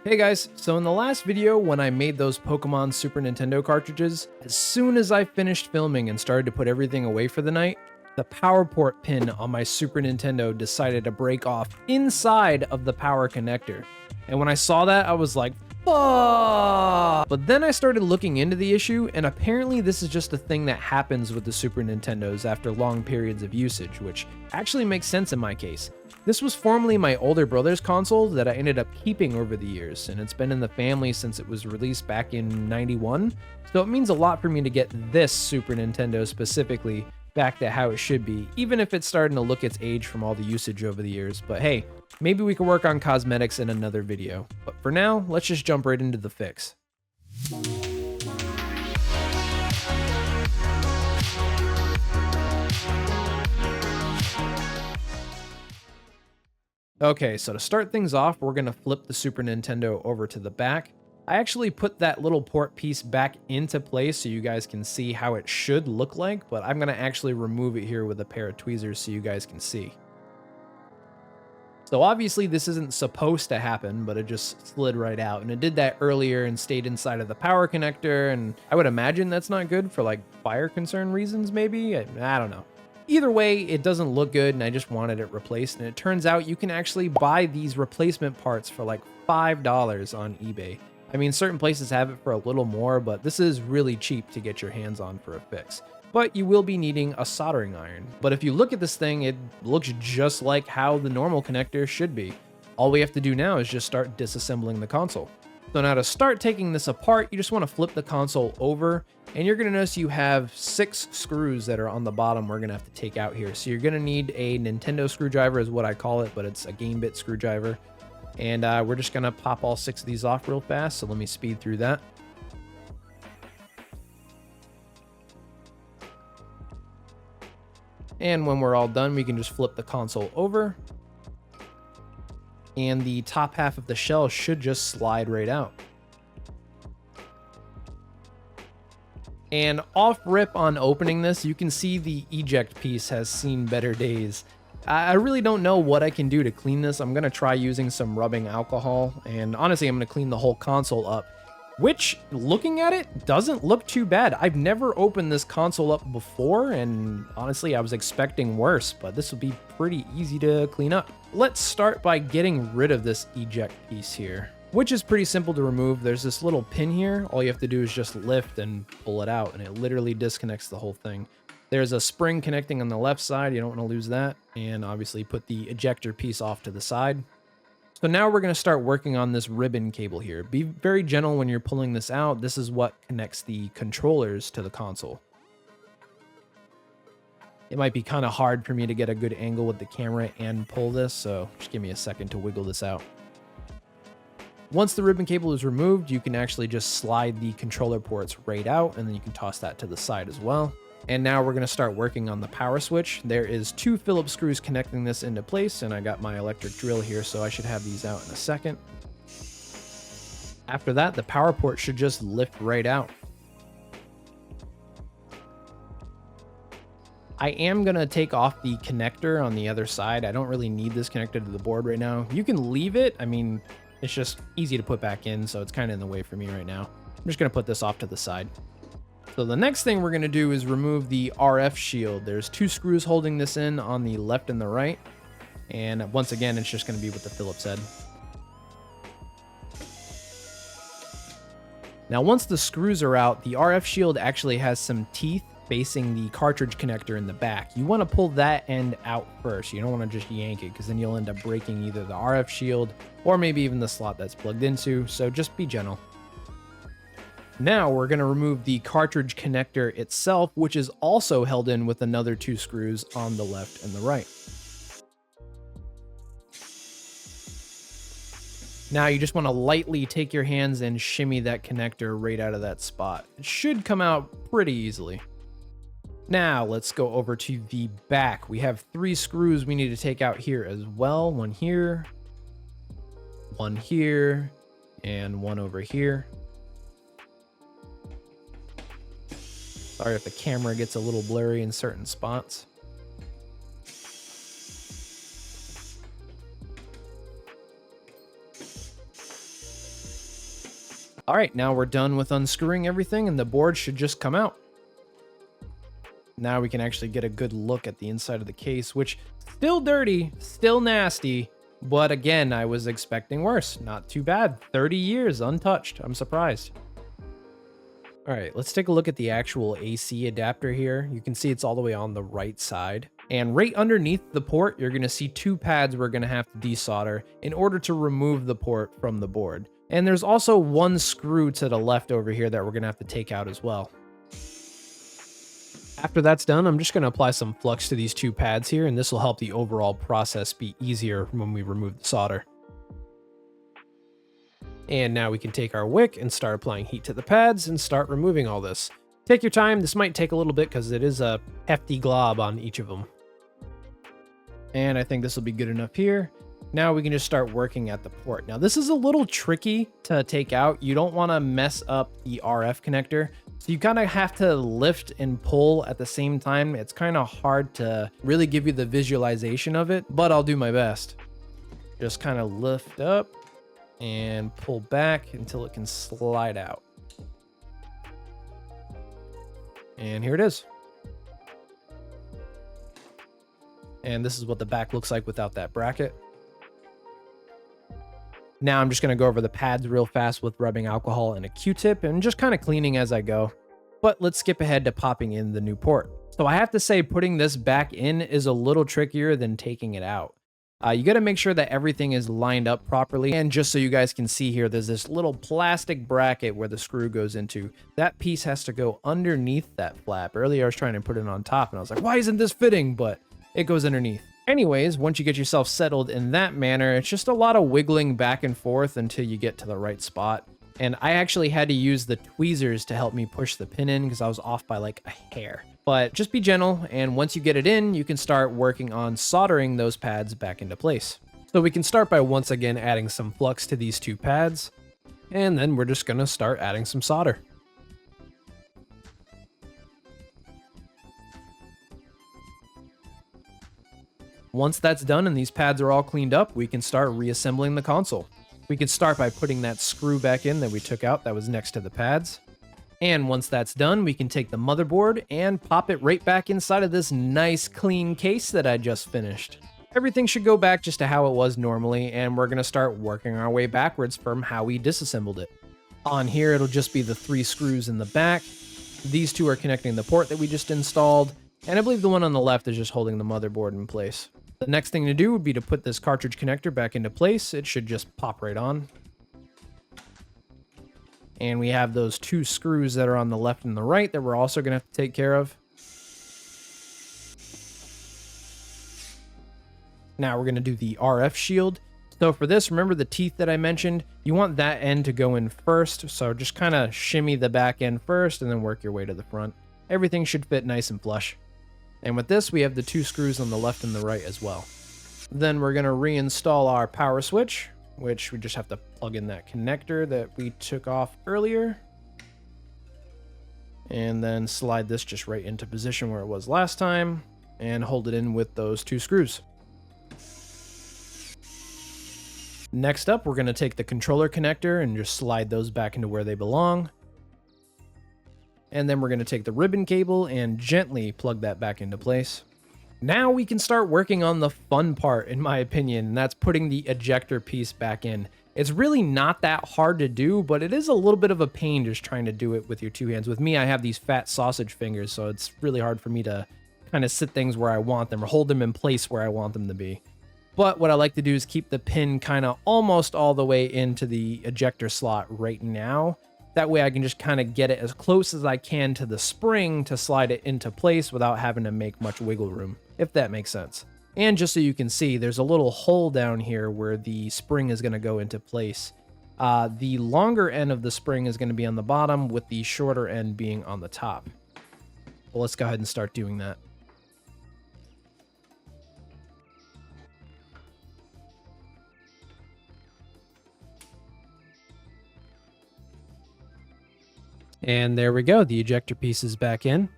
Hey guys, so in the last video when I made those Pokemon Super Nintendo cartridges, as soon as I finished filming and started to put everything away for the night, the power port pin on my Super Nintendo decided to break off inside of the power connector. And when I saw that, I was like, fuck! But then I started looking into the issue, and apparently this is just a thing that happens with the Super Nintendos after long periods of usage, which actually makes sense in my case. This was formerly my older brother's console that I ended up keeping over the years, and it's been in the family since it was released back in '91, so it means a lot for me to get this Super Nintendo specifically back to how it should be, even if it's starting to look its age from all the usage over the years. But hey, maybe we can work on cosmetics in another video. But for now, let's just jump right into the fix. Okay, so to start things off, we're gonna flip the Super Nintendo over to the back. I actually put that little port piece back into place so you guys can see how it should look like, but I'm gonna actually remove it here with a pair of tweezers so you guys can see. So obviously this isn't supposed to happen, but it just slid right out, and it did that earlier and stayed inside of the power connector, and I would imagine that's not good for like fire concern reasons maybe, I don't know. Either way, it doesn't look good and I just wanted it replaced, and it turns out you can actually buy these replacement parts for like $5 on eBay. I mean, certain places have it for a little more, but this is really cheap to get your hands on for a fix. But you will be needing a soldering iron. But if you look at this thing, it looks just like how the normal connector should be. All we have to do now is just start disassembling the console. So now to start taking this apart, you just want to flip the console over, and you're going to notice you have 6 screws that are on the bottom we're going to have to take out here. So you're going to need a Nintendo screwdriver is what I call it, but it's a game bit screwdriver. And we're just going to pop all 6 of these off real fast, so let me speed through that. And when we're all done, we can just flip the console over. And the top half of the shell should just slide right out. And off rip on opening this, you can see the eject piece has seen better days. I really don't know what I can do to clean this. I'm going to try using some rubbing alcohol, and honestly, I'm going to clean the whole console up, which, looking at it, doesn't look too bad. I've never opened this console up before, and honestly, I was expecting worse, but this will be pretty easy to clean up. Let's start by getting rid of this eject piece here, which is pretty simple to remove. There's this little pin here. All you have to do is just lift and pull it out, and it literally disconnects the whole thing. There's a spring connecting on the left side. You don't want to lose that. And obviously put the ejector piece off to the side. So now we're going to start working on this ribbon cable here. Be very gentle when you're pulling this out. This is what connects the controllers to the console. It might be kind of hard for me to get a good angle with the camera and pull this, so just give me a second to wiggle this out. Once the ribbon cable is removed, you can actually just slide the controller ports right out, and then you can toss that to the side as well. And now we're going to start working on the power switch. There is 2 Phillips screws connecting this into place, and I got my electric drill here, so I should have these out in a second. After that, the power port should just lift right out. I am going to take off the connector on the other side. I don't really need this connected to the board right now. You can leave it. I mean, it's just easy to put back in, so it's kind of in the way for me right now. I'm just going to put this off to the side. So the next thing we're going to do is remove the RF shield. There's 2 screws holding this in on the left and the right. And once again, it's just going to be with the Phillips head. Now, once the screws are out, the RF shield actually has some teeth facing the cartridge connector in the back. You want to pull that end out first. You don't want to just yank it, because then you'll end up breaking either the RF shield or maybe even the slot that's plugged into. So just be gentle. Now we're going to remove the cartridge connector itself, which is also held in with another 2 screws on the left and the right. Now you just want to lightly take your hands and shimmy that connector right out of that spot. It should come out pretty easily. Now let's go over to the back. We have 3 screws we need to take out here as well. One here, and one over here. Sorry if the camera gets a little blurry in certain spots. All right, now we're done with unscrewing everything and the board should just come out. Now we can actually get a good look at the inside of the case, which still dirty, still nasty, but again, I was expecting worse. Not too bad. 30 years untouched. I'm surprised. All right, let's take a look at the actual AC adapter here. You can see it's all the way on the right side. And right underneath the port, you're gonna see two pads we're gonna have to desolder in order to remove the port from the board. And there's also one screw to the left over here that we're gonna have to take out as well. After that's done, I'm just gonna apply some flux to these two pads here, and this will help the overall process be easier when we remove the solder. And now we can take our wick and start applying heat to the pads and start removing all this. Take your time, this might take a little bit because it is a hefty glob on each of them. And I think this will be good enough here. Now we can just start working at the port. Now this is a little tricky to take out. You don't want to mess up the RF connector. So you kind of have to lift and pull at the same time. It's kind of hard to really give you the visualization of it, but I'll do my best. Just kind of lift up and pull back until it can slide out. And here it is. And this is what the back looks like without that bracket. Now I'm just going to go over the pads real fast with rubbing alcohol and a Q-tip and just kind of cleaning as I go. But let's skip ahead to popping in the new port. So I have to say putting this back in is a little trickier than taking it out. You got to make sure that everything is lined up properly. And just so you guys can see here, there's this little plastic bracket where the screw goes into. That piece has to go underneath that flap. Earlier I was trying to put it on top and I was like, why isn't this fitting? But it goes underneath. Anyways, once you get yourself settled in that manner, it's just a lot of wiggling back and forth until you get to the right spot. And I actually had to use the tweezers to help me push the pin in because I was off by like a hair. But just be gentle, and once you get it in, you can start working on soldering those pads back into place. So we can start by once again adding some flux to these two pads, and then we're just gonna start adding some solder. Once that's done and these pads are all cleaned up, we can start reassembling the console. We can start by putting that screw back in that we took out that was next to the pads. And once that's done, we can take the motherboard and pop it right back inside of this nice clean case that I just finished. Everything should go back just to how it was normally, and we're gonna start working our way backwards from how we disassembled it. On here, it'll just be the 3 screws in the back. These 2 are connecting the port that we just installed, and I believe the one on the left is just holding the motherboard in place. The next thing to do would be to put this cartridge connector back into place. It should just pop right on. And we have those 2 screws that are on the left and the right that we're also going to have to take care of. Now we're going to do the RF shield. So for this, remember the teeth that I mentioned? You want that end to go in first. So just kind of shimmy the back end first and then work your way to the front. Everything should fit nice and flush. And with this, we have the 2 screws on the left and the right as well. Then we're going to reinstall our power switch, which we just have to plug in that connector that we took off earlier. And then slide this just right into position where it was last time and hold it in with those 2 screws. Next up, we're going to take the controller connector and just slide those back into where they belong. And then we're going to take the ribbon cable and gently plug that back into place. Now we can start working on the fun part, in my opinion, and that's putting the ejector piece back in. It's really not that hard to do, but it is a little bit of a pain just trying to do it with your 2 hands. With me, I have these fat sausage fingers, so it's really hard for me to kind of sit things where I want them or hold them in place where I want them to be. But what I like to do is keep the pin kind of almost all the way into the ejector slot right now. That way I can just kind of get it as close as I can to the spring to slide it into place without having to make much wiggle room, if that makes sense. And just so you can see, there's a little hole down here where the spring is going to go into place. The longer end of the spring is going to be on the bottom with the shorter end being on the top. Well, let's go ahead and start doing that. And there we go, the ejector piece is back in.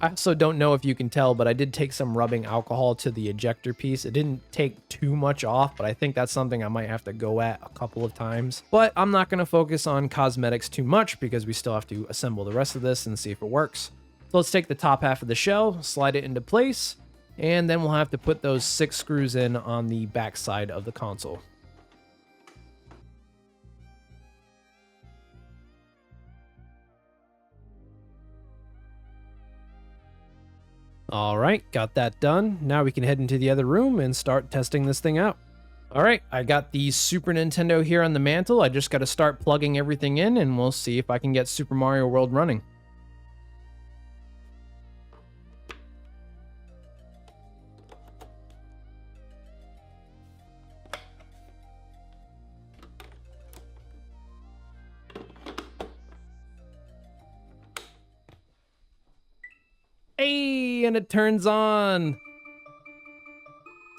I also don't know if you can tell, but I did take some rubbing alcohol to the ejector piece. It didn't take too much off, but I think that's something I might have to go at a couple of times. But I'm not going to focus on cosmetics too much because we still have to assemble the rest of this and see if it works. So let's take the top half of the shell, slide it into place, and then we'll have to put those 6 screws in on the back side of the console. All right, got that done. Now we can head into the other room and start testing this thing out. All right, I got the Super Nintendo here on the mantle. I just got to start plugging everything in and we'll see if I can get Super Mario World running. Hey, and it turns on.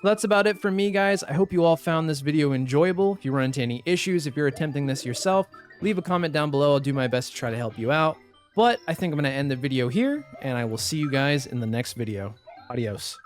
That's about it for me, guys. I hope you all found this video enjoyable. If you run into any issues, if you're attempting this yourself, leave a comment down below. I'll do my best to try to help you out. But I think I'm going to end the video here, and I will see you guys in the next video. Adios.